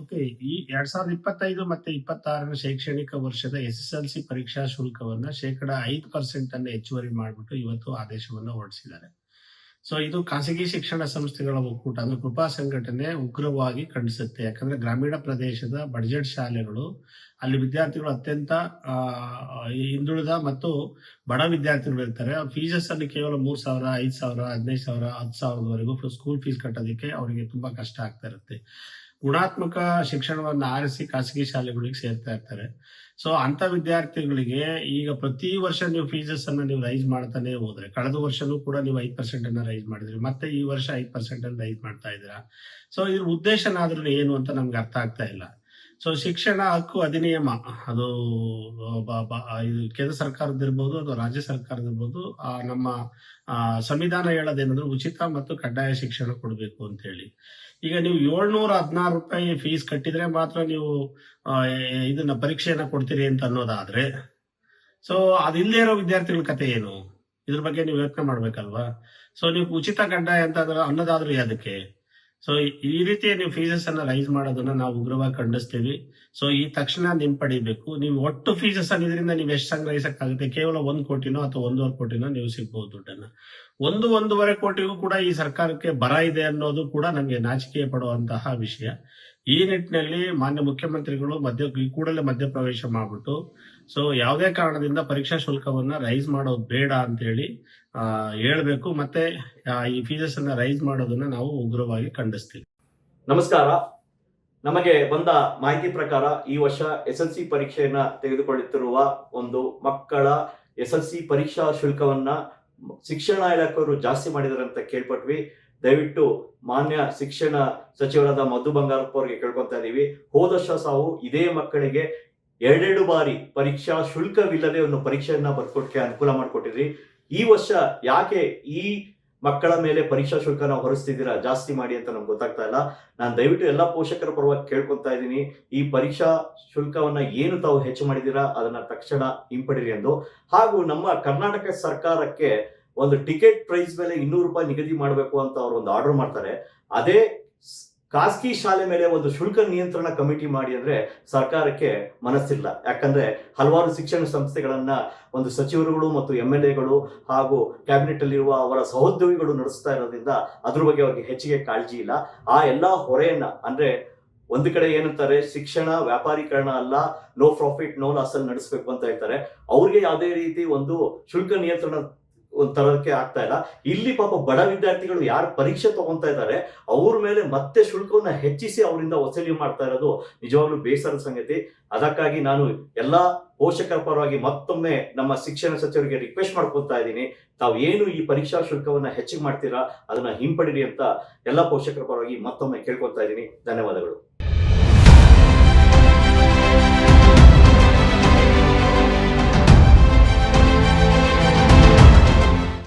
Okay. ಈ 2025 ಮತ್ತೆ 26ರ ಶೈಕ್ಷಣಿಕ ವರ್ಷದ SSLC ಪರೀಕ್ಷಾ ಶುಲ್ಕವನ್ನ ಶೇಕಡ 5% ಅನ್ನು ಹೆಚ್ಚುವರಿ ಮಾಡಿಬಿಟ್ಟು ಇವತ್ತು ಆದೇಶವನ್ನ ಹೊರಡಿಸಿದ್ದಾರೆ. ಸೊ ಇದು ಖಾಸಗಿ ಶಿಕ್ಷಣ ಸಂಸ್ಥೆಗಳ ಒಕ್ಕೂಟ ಅಂದ್ರೆ ಕೃಪಾ ಸಂಘಟನೆ ಉಗ್ರವಾಗಿ ಖಂಡಿಸುತ್ತೆ. ಯಾಕಂದ್ರೆ ಗ್ರಾಮೀಣ ಪ್ರದೇಶದ ಬಡ್ಜೆಟ್ ಶಾಲೆಗಳು ಅಲ್ಲಿ ವಿದ್ಯಾರ್ಥಿಗಳು ಅತ್ಯಂತ ಹಿಂದುಳಿದ ಮತ್ತು ಬಡ ವಿದ್ಯಾರ್ಥಿಗಳು ಇರ್ತಾರೆ. ಫೀಸಸ್ ಅಲ್ಲಿ ಕೇವಲ 3,000, 5,000, 15,000, 10,000ವರೆಗೂ ಸ್ಕೂಲ್ ಫೀಸ್ ಕಟ್ಟೋದಕ್ಕೆ ಅವರಿಗೆ ತುಂಬಾ ಕಷ್ಟ ಆಗ್ತಾ ಇರುತ್ತೆ. ಗುಣಾತ್ಮಕ ಶಿಕ್ಷಣವನ್ನು ಆರಿಸಿ ಖಾಸಗಿ ಶಾಲೆಗಳಿಗೆ ಸೇರ್ತಾ ಇರ್ತಾರೆ. ಸೊ ಅಂತ ವಿದ್ಯಾರ್ಥಿಗಳಿಗೆ ಈಗ ಪ್ರತಿ ವರ್ಷ ನೀವು ಫೀಸಸ್ ಅನ್ನ ನೀವು ರೈಸ್ ಮಾಡ್ತಾನೆ ಹೋದ್ರೆ, ಕಳೆದ ವರ್ಷನೂ ಕೂಡ ನೀವು 5% ಅನ್ನ ರೈಸ್ ಮಾಡಿದ್ರಿ, ಮತ್ತೆ ಈ ವರ್ಷ 5% ಅನ್ನ ರೈಸ್ ಮಾಡ್ತಾ ಇದ್ದೀರಾ. ಸೊ ಇದ್ರ ಉದ್ದೇಶನಾದ್ರೂ ಏನು ಅಂತ ನಮ್ಗೆ ಅರ್ಥ ಆಗ್ತಾ ಇಲ್ಲ. ಸೊ ಶಿಕ್ಷಣ ಹಕ್ಕು ಅಧಿನಿಯಮ ಅದು ಇದು ಕೇಂದ್ರ ಸರ್ಕಾರದಿರ್ಬೋದು ಅಥವಾ ರಾಜ್ಯ ಸರ್ಕಾರದಿರ್ಬೋದು, ನಮ್ಮ ಸಂವಿಧಾನ ಹೇಳೋದೇನಂದ್ರೆ ಉಚಿತ ಮತ್ತು ಕಡ್ಡಾಯ ಶಿಕ್ಷಣ ಕೊಡಬೇಕು ಅಂತ ಹೇಳಿ. ಈಗ ನೀವು 716 ರೂಪಾಯಿ ಫೀಸ್ ಕಟ್ಟಿದ್ರೆ ಮಾತ್ರ ನೀವು ಇದನ್ನ ಪರೀಕ್ಷೆಯನ್ನ ಕೊಡ್ತೀರಿ ಅಂತ ಅನ್ನೋದಾದ್ರೆ, ಸೊ ಅದಿಲ್ಲದೆ ಇರೋ ವಿದ್ಯಾರ್ಥಿಗಳ ಕತೆ ಏನು? ಇದ್ರ ಬಗ್ಗೆ ನೀವು ಯೋಚನೆ ಮಾಡ್ಬೇಕಲ್ವಾ. ಸೊ ನೀವು ಉಚಿತ ಕಡ್ಡಾಯ ಅಂತ ಅನ್ನೋದಾದ್ರೂ ಅದಕ್ಕೆ. ಸೊ ಈ ರೀತಿ ನೀವು ಫೀಸಸ್ ಅನ್ನ ರೈಸ್ ಮಾಡೋದನ್ನ ನಾವು ಉಗ್ರವಾಗಿ ಖಂಡಿಸ್ತೀವಿ. ಸೊ ಈ ತಕ್ಷಣ ಹಿಂಪಡಿಬೇಕು. ನೀವು ಒಟ್ಟು ಫೀಸಸ್ ಅನ್ನ ಇದರಿಂದ ನೀವು ಎಷ್ಟು ಸಂಗ್ರಹಿಸಕ್ಕಾಗುತ್ತೆ? ಕೇವಲ 1 ಕೋಟಿನೋ ಅಥವಾ 1.5 ಕೋಟಿನೋ ನೀವು ಸಿಗ್ಬಹುದು ದುಡ್ಡನ್ನ. 1.5 ಕೋಟಿಗೂ ಕೂಡ ಈ ಸರ್ಕಾರಕ್ಕೆ ಬರ ಇದೆ ಅನ್ನೋದು ಕೂಡ ನಮ್ಗೆ ನಾಚಿಕೆ ಪಡುವಂತಹ ವಿಷಯ. ಈ ನಿಟ್ಟಿನಲ್ಲಿ ಮಾನ್ಯ ಮುಖ್ಯಮಂತ್ರಿಗಳು ಕೂಡಲೇ ಮಧ್ಯಪ್ರವೇಶ ಮಾಡ್ಬಿಟ್ಟು, ಸೊ ಯಾವುದೇ ಕಾರಣದಿಂದ ಪರೀಕ್ಷಾ ಶುಲ್ಕವನ್ನ ರೈಸ್ ಮಾಡೋದು ಬೇಡ ಅಂತ ಹೇಳಿ ಹೇಳ್ಬೇಕು. ಮತ್ತೆ ಈ ಫೀಸಸ್ ಅನ್ನ ರೈಸ್ ಮಾಡೋದನ್ನ ನಾವು ಉಗ್ರವಾಗಿ ಖಂಡಿಸ್ತೀವಿ. ನಮಸ್ಕಾರ. ನಮಗೆ ಬಂದ ಮಾಹಿತಿ ಪ್ರಕಾರ ಈ ವರ್ಷ SSLC ಪರೀಕ್ಷೆಯನ್ನ ತೆಗೆದುಕೊಳ್ಳುತ್ತಿರುವ ಒಂದು ಮಕ್ಕಳ SSLC ಪರೀಕ್ಷಾ ಶುಲ್ಕವನ್ನ ಶಿಕ್ಷಣ ಇಲಾಖೆಯವರು ಜಾಸ್ತಿ ಮಾಡಿದಾರೆ ಅಂತ ಕೇಳ್ಪಟ್ವಿ. ದಯವಿಟ್ಟು ಮಾನ್ಯ ಶಿಕ್ಷಣ ಸಚಿವರಾದ ಮಧು ಬಂಗಾರಪ್ಪ ಅವರಿಗೆ ಕೇಳ್ಕೊತಾ ಇದೀವಿ. ಹೋದ ವರ್ಷ ಸಾವು ಇದೇ ಮಕ್ಕಳಿಗೆ 2 ಬಾರಿ ಪರೀಕ್ಷಾ ಶುಲ್ಕವಿಲ್ಲದೆ ಒಂದು ಪರೀಕ್ಷೆಯನ್ನ ಬರ್ಕೊಟ್ಟಕ್ಕೆ ಅನುಕೂಲ ಮಾಡಿಕೊಟ್ಟಿದ್ರಿ. ಈ ವರ್ಷ ಯಾಕೆ ಈ ಮಕ್ಕಳ ಮೇಲೆ ಪರೀಕ್ಷಾ ಶುಲ್ಕನ ಹೊರಿಸ್ತಿದ್ದೀರಾ ಜಾಸ್ತಿ ಮಾಡಿ ಅಂತ ನಮ್ಗೆ ಗೊತ್ತಾಗ್ತಾ ಇಲ್ಲ. ನಾನು ದಯವಿಟ್ಟು ಎಲ್ಲಾ ಪೋಷಕರ ಪರವಾಗಿ ಕೇಳ್ಕೊತಾ ಇದ್ದೀನಿ, ಈ ಪರೀಕ್ಷಾ ಶುಲ್ಕವನ್ನ ಏನು ತಾವು ಹೆಚ್ಚು ಮಾಡಿದೀರಾ ಅದನ್ನ ತಕ್ಷಣ ಹಿಂಪಡಿರಿ ಎಂದು. ಹಾಗೂ ನಮ್ಮ ಕರ್ನಾಟಕ ಸರ್ಕಾರಕ್ಕೆ ಒಂದು ಟಿಕೆಟ್ ಪ್ರೈಸ್ ಮೇಲೆ 200 ರೂಪಾಯಿ ನಿಗದಿ ಮಾಡಬೇಕು ಅಂತ ಅವರು ಒಂದು ಆರ್ಡರ್ ಮಾಡ್ತಾರೆ. ಅದೇ ಖಾಸಗಿ ಶಾಲೆ ಮೇಲೆ ಒಂದು ಶುಲ್ಕ ನಿಯಂತ್ರಣ ಕಮಿಟಿ ಮಾಡಿ ಅಂದ್ರೆ ಸರ್ಕಾರಕ್ಕೆ ಮನಸ್ಸಿಲ್ಲ. ಯಾಕಂದ್ರೆ ಹಲವಾರು ಶಿಕ್ಷಣ ಸಂಸ್ಥೆಗಳನ್ನ ಒಂದು ಸಚಿವರುಗಳು ಮತ್ತು MLAಗಳು ಹಾಗೂ ಕ್ಯಾಬಿನೆಟ್ ಅಲ್ಲಿರುವ ಅವರ ಸಹೋದ್ಯೋಗಿಗಳು ನಡೆಸ್ತಾ ಇರೋದ್ರಿಂದ ಅದ್ರ ಬಗ್ಗೆ ಅವ್ರಿಗೆ ಹೆಚ್ಚಿಗೆ ಕಾಳಜಿ ಇಲ್ಲ. ಆ ಎಲ್ಲಾ ಹೊರೆಯನ್ನ ಅಂದ್ರೆ ಒಂದು ಕಡೆ ಏನಂತಾರೆ, ಶಿಕ್ಷಣ ವ್ಯಾಪಾರೀಕರಣ ಅಲ್ಲ, ನೋ ಪ್ರಾಫಿಟ್ ನೋ ಲಾಸ್ ಅಲ್ಲಿ ನಡೆಸಬೇಕು ಅಂತ ಹೇಳ್ತಾರೆ. ಅವ್ರಿಗೆ ಯಾವುದೇ ರೀತಿ ಒಂದು ಶುಲ್ಕ ನಿಯಂತ್ರಣ ತರೋದಕ್ಕೆ ಆಗ್ತಾ ಇಲ್ಲ. ಇಲ್ಲಿ ಪಾಪ ಬಡ ವಿದ್ಯಾರ್ಥಿಗಳು ಯಾರು ಪರೀಕ್ಷೆ ತಗೊಂತಾ ಇದ್ದಾರೆ ಅವ್ರ ಮೇಲೆ ಮತ್ತೆ ಶುಲ್ಕವನ್ನ ಹೆಚ್ಚಿಸಿ ಅವರಿಂದ ವಸೂಲಿ ಮಾಡ್ತಾ ಇರೋದು ನಿಜವಾಗ್ಲೂ ಬೇಸರದ ಸಂಗತಿ. ಅದಕ್ಕಾಗಿ ನಾನು ಎಲ್ಲಾ ಪೋಷಕರ ಪರವಾಗಿ ಮತ್ತೊಮ್ಮೆ ನಮ್ಮ ಶಿಕ್ಷಣ ಸಚಿವರಿಗೆ ರಿಕ್ವೆಸ್ಟ್ ಮಾಡ್ಕೊತಾ ಇದ್ದೀನಿ, ತಾವು ಏನು ಈ ಪರೀಕ್ಷಾ ಶುಲ್ಕವನ್ನ ಹೆಚ್ಚಿಗೆ ಮಾಡ್ತೀರಾ ಅದನ್ನ ಹಿಂಪಡಿರಿ ಅಂತ ಎಲ್ಲಾ ಪೋಷಕರ ಪರವಾಗಿ ಮತ್ತೊಮ್ಮೆ ಕೇಳ್ಕೊತಾ ಇದ್ದೀನಿ. ಧನ್ಯವಾದಗಳು.